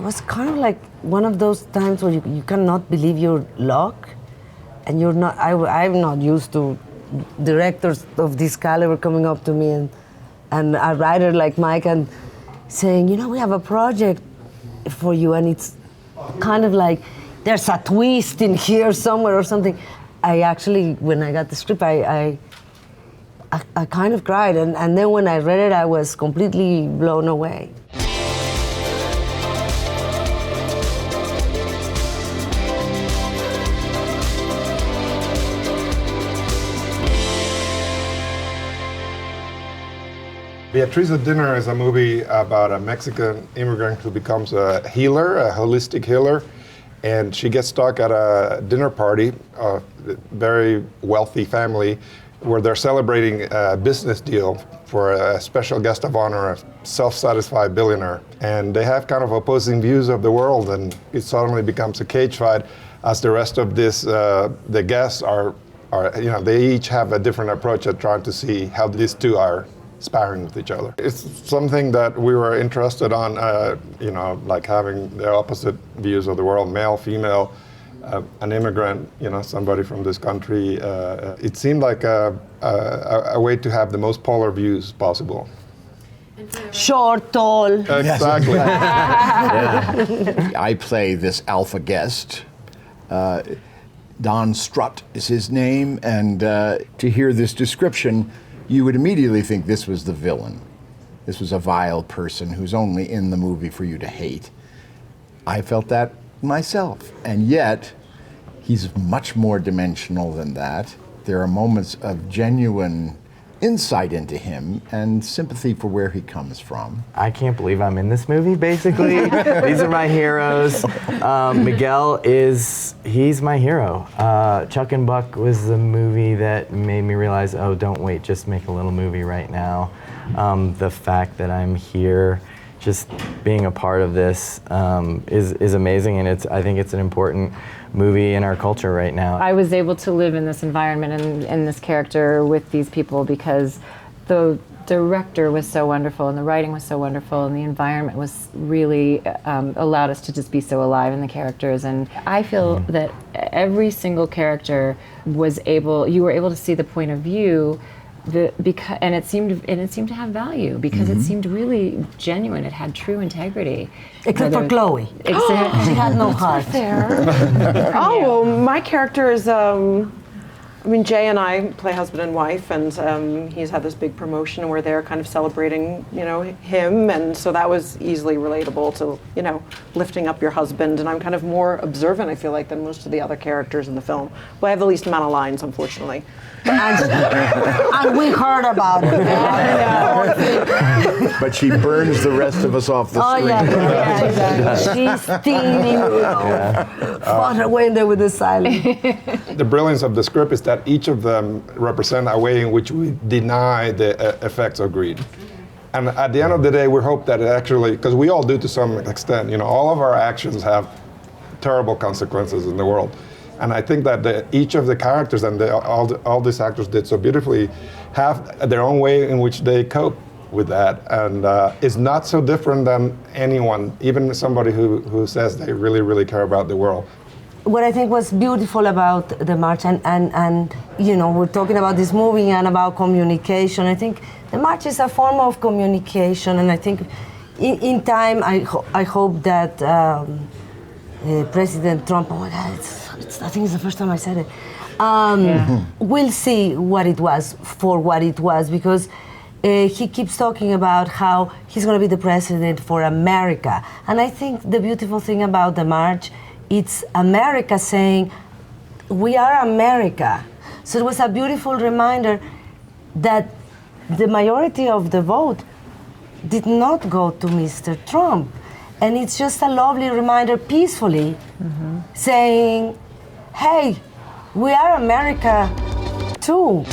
was kind of like one of those times where you cannot believe your luck, and you're not. I'm not used to directors of this caliber coming up to me and a writer like Mike and saying, we have a project for you, and it's kind of like there's a twist in here somewhere or something. I actually, when I got the script, I kind of cried, and then when I read it, I was completely blown away. Beatriz at Dinner is a movie about a Mexican immigrant who becomes a healer, a holistic healer, and she gets stuck at a dinner party, a very wealthy family, where they're celebrating a business deal for a special guest of honor, a self-satisfied billionaire. And they have kind of opposing views of the world, and it suddenly becomes a cage fight as the rest of this, the guests are, they each have a different approach at trying to see how these two are sparring with each other. It's something that we were interested on, like having the opposite views of the world, male, female, an immigrant, somebody from this country. It seemed like a way to have the most polar views possible. Short, tall. Exactly. I play this alpha guest. Don Strutt is his name, and to hear this description, you would immediately think this was the villain. This was a vile person who's only in the movie for you to hate. I felt that myself, and yet he's much more dimensional than that. There are moments of genuine insight into him and sympathy for where he comes from. I can't believe I'm in this movie, basically. These are my heroes. Miguel he's my hero. Chuck and Buck was the movie that made me realize, oh, don't wait, just make a little movie right now. The fact that I'm here, just being a part of this is amazing, and I think it's an important movie in our culture right now. I was able to live in this environment and in this character with these people because the director was so wonderful and the writing was so wonderful and the environment was really allowed us to just be so alive in the characters. And I feel that every single character you were able to see the point of view, and it seemed to have value because it seemed really genuine. It had true integrity. Except for Chloe. Exactly. She had no heart. Well, my character is, Jay and I play husband and wife, and he's had this big promotion, and we're there kind of celebrating, him, and so that was easily relatable to, lifting up your husband, and I'm kind of more observant, I feel like, than most of the other characters in the film. Well, I have the least amount of lines, unfortunately. And we heard about it. But she burns the rest of us off the screen. Yeah, exactly. She's steaming, fought her way in there with the silence. The brilliance of the script is that each of them represent a way in which we deny the effects of greed. And at the end of the day, we hope that it actually, because we all do to some extent, all of our actions have terrible consequences in the world. And I think that each of the characters and all these actors did so beautifully have their own way in which they cope with that. And it's not so different than anyone, even somebody who says they really, really care about the world. What I think was beautiful about the march, and we're talking about this movie and about communication. I think the march is a form of communication, and I think in time, I hope that President Trump, oh my God, I think it's the first time I said it, we'll see what it was for what it was, because he keeps talking about how he's going to be the president for America. And I think the beautiful thing about the march, it's America saying, we are America. So it was a beautiful reminder that the majority of the vote did not go to Mr. Trump. And it's just a lovely reminder, peacefully, saying, hey, we are America too.